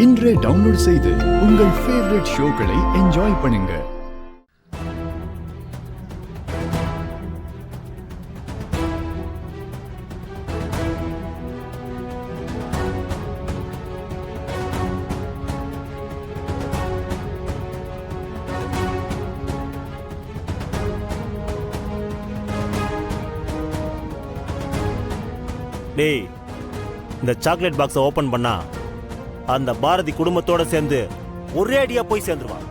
இன்றே டவுன்லோட் செய்து உங்கள் ஃபேவரட் ஷோக்களை என்ஜாய் பண்ணுங்க. டேய், இந்த சாக்லேட் பாக்ஸை ஓபன் பண்ணா அந்த பாரதி குடும்பத்தோட சேர்ந்து ஒரே அடியா போய் சேர்ந்துருவான்.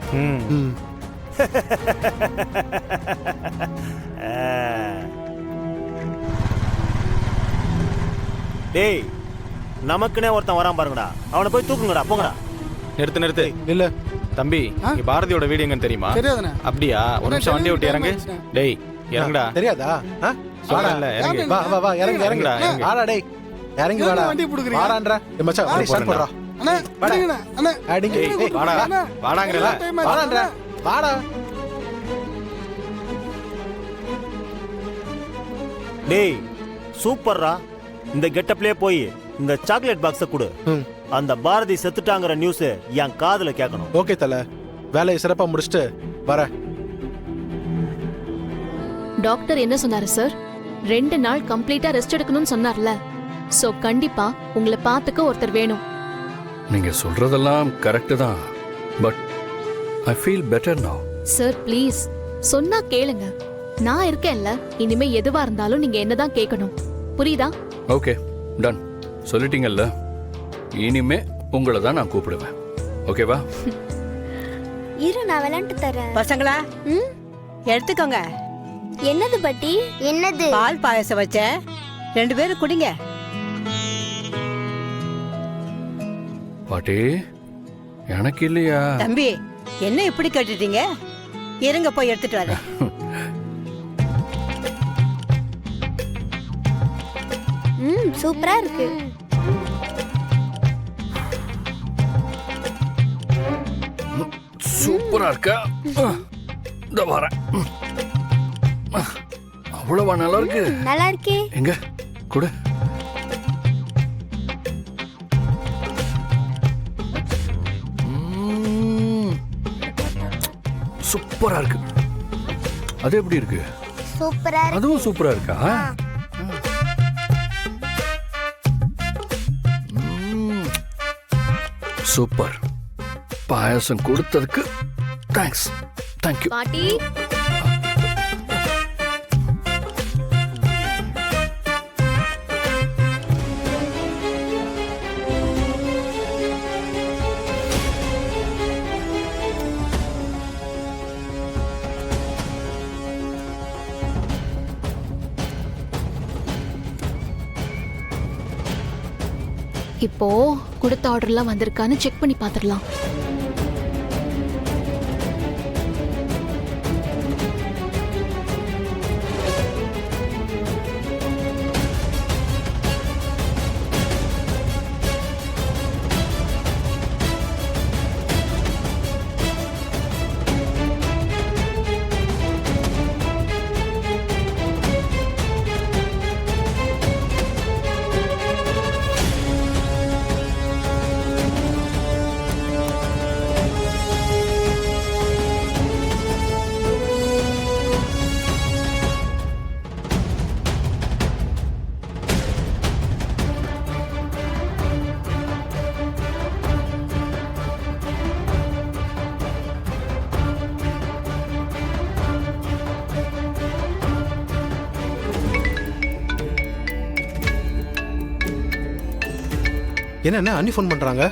டேய், நமக்குனே ஒருத்தன் வரான் பாருங்கடா, அவனை போய் தூக்குங்கடா, போங்கடா. நிறுத்து இல்ல தம்பி, இங்க பாரதியோட வீடு எங்கன்னு தெரியுமா? தெரியாதுண்ணே. அப்படியா? ஒரு நிமிஷம் வண்டி விட்டு இறங்கு. டேய் இறங்குடா. தெரியாதா? சொல்றேன்ல, இறங்கு. வா வா இறங்குடா. வாடா டேய், இறங்கி வாடா. வண்டி புடுக்குறீங்க. வாடான்றா. மச்சான் வண்டி ஸ்டார்ட் பண்றா. அண்ணா அடிங்கண்ணா. அண்ணா அடிங்க. ஏய் வாடா. வாடாங்கறல. வாடான்றா. வாடா. டேய் சூப்பர்ரா, இந்த கெட்டப்லயே போய் இந்த சாக்லேட் பாக்ஸை கொடு. அந்த பாரதி செத்துட்டாங்கற நியூஸ் என் காதுல கேட்கணும். ஓகே தல, வேலையை சிறப்பா முடிச்சிட்டு வரேன். டாக்டர் என்ன சொன்னாரு சார்? 2 நாள் கம்ப்ளீட்டா ரெஸ்ட் எடுக்கணும்னு சொன்னார்ல. சோ கண்டிப்பா உங்களை பார்த்துக்க ஒருத்தர் வேணும். நீங்க சொல்றதெல்லாம் கரெக்ட் தான், பட் ஐ ஃபீல் பெட்டர் நவ. சார் ப்ளீஸ், சொன்னா கேளுங்க. நான் இருக்கேன்ல, இனிமே எதுவா இருந்தாலும் நீங்க என்னதான் கேட்கணும். புரியுதா? ஓகே டன், சொல்லிட்டீங்கல்ல, இனிமே உங்களை தான் நான் கூப்பிடுவேன். ஓகேவா? இரு, நான் விளையாண்டு தரேன். பசங்களா, எடுத்துக்கோங்க. என்னது பட்டி? என்னது? பால் பாயசம் வச்ச, 2 பேரும் குடிங்க. பாட்டி, எனக்கு இல்லையா? தம்பி, என்ன இப்படி கேட்டுட்டீங்க? இருங்க, போய் எடுத்துட்டு வரேன். சூப்பரா இருக்கு. சூப்பரா இருக்கா? இந்த வரேன். அவ்வளவா நல்லா இருக்கு? நல்லா இருக்கே. எங்க கொடு. சூப்பரா இருக்கு. அது எப்படி இருக்கு? சூப்பரா இருக்கு. அதுவும் சூப்பரா இருக்கா? சூப்பர். பாயாசம் கொடுத்ததுக்கு தேங்க்ஸ். தேங்க்யூ பாட்டி. இப்போ கொடுத்த ஆர்டர்லாம் வந்திருக்கான்னு செக் பண்ணி பாத்துடலாம். என்ன அண்ணி ஃபோன் பண்றாங்க?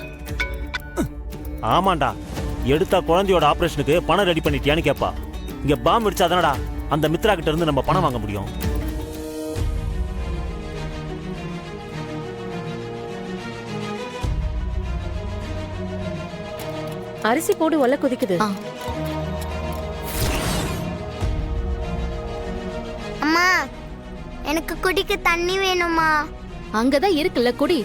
ஆமாண்டா, எடுத்தா குழந்தையோட ஆபரேஷனுக்கு பணம் ரெடி பண்ணிட்டியான்னு கேப்பா. இங்க பாம்பு வெடிச்சாதானடா அந்த மித்ரா கிட்ட இருந்து நம்ம பணம் வாங்க முடியும். அரிசி போடு, ஒல்ல கொதிக்குது. அம்மா, எனக்கு குடிக்க தண்ணி வேணுமா? அங்கதான் இருக்குல்ல, குடி.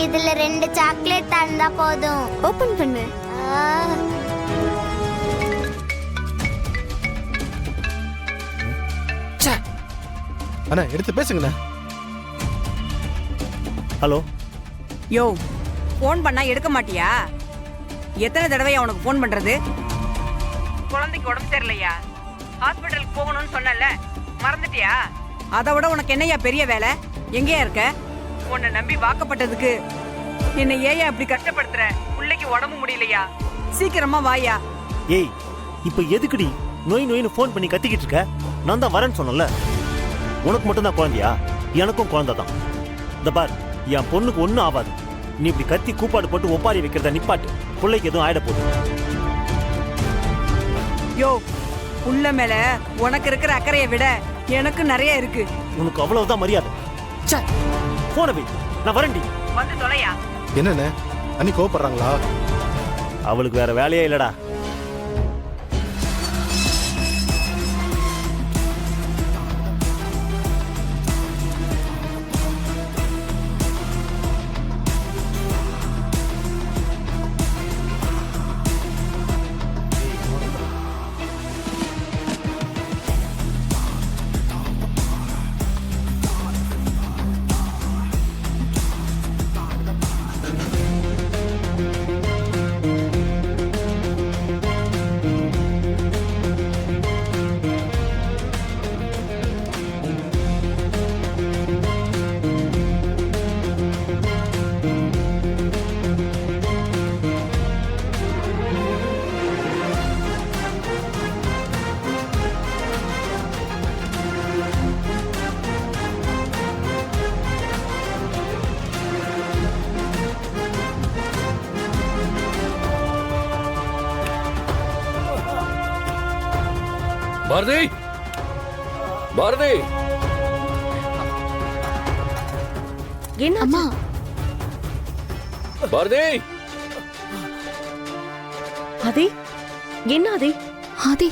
இதுல 2 சாக்லேட் தந்தா போதும். ஓபன் பண்ணு. அண்ணா எடுத்து பேசுங்கண்ணா. ஹலோ யோ ஃபோன் பண்ணா எடுக்க மாட்டியா? எத்தனை தடவையா உனக்கு ஃபோன் பண்றது? குழந்தைக்கு உடம்பு சரியில்லையா? ஹாஸ்பிட்டலுக்கு போகணும்னு சொன்னல, மறந்துட்டியா? அதை விட உனக்கு என்னையா பெரிய வேலை? எங்கேயா இருக்க? உன்னை நம்பி வாக்கப்பட்டதுக்கு என்னை ஏயா இப்படி கஷ்டப்படுத்துற? பிள்ளைக்கு உடம்பு முடியலையா? சீக்கிரமா வாயா. ஏய் இப்போ எதுக்குடி நோய் நோயின்னு ஃபோன் பண்ணி கத்திக்கிட்டு இருக்க? நான் தான் வரேன்னு சொன்னல. உனக்கு மட்டும்தான் குழந்தையா? எனக்கும் குழந்தை தான். இந்த பார், என் பொண்ணுக்கு ஒன்றும் ஆகாது. நீ இப்படி கத்தி கூப்பாடு போட்டு ஒப்பாரி வைக்கிறத நிப்பாட்டு. பிள்ளைக்கு எதுவும் ஆயிட போகுது. யோ புள்ள மேல உனக்கு இருக்கிற அக்கறையை விட எனக்கு நிறைய இருக்கு. உனக்கு அவ்வளவுதான் மரியாதை. போன வை, நான் வரேன்டி. வந்து தொலையா. என்னண்ணே அண்ணி கோவப்படுறாங்களா? அவளுக்கு வேற வேலையே இல்லடா. பாரதி, பாரதி, என்ன அம்மா பாரதி. ஆதி, என்ன ஆதி? ஆதி,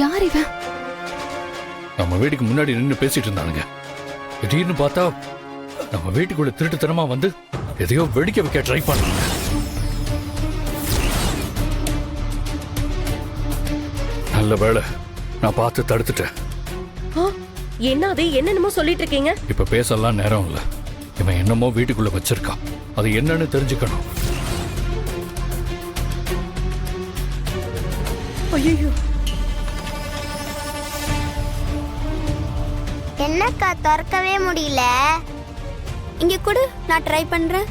யார் இவன்? நம்ம வீட்டுக்கு முன்னாடி நின்று பேசிட்டு இருந்தானுங்க. திடீர்னு பார்த்தா நம்ம வீட்டுக்குள்ள திருட்டுத்தனமா வந்து எதையோ வெடிக்க வைக்க ட்ரை பண்ணாங்க. நல்ல வேளை நான் பார்த்து தடுத்துட்டேன். என்ன ஆதி, என்னென்னமோ சொல்லிட்டு இருக்கீங்க? இப்ப பேசலாம் நேரம் இல்ல. இவன் என்னமோ வீட்டுக்குள்ள வச்சிருக்கான். அது என்னன்னு தெரிஞ்சுக்கணும். ஐயோ, என்னக்கா திறக்கவே முடியல? இங்க கொடு, நான் ட்ரை பண்றேன்.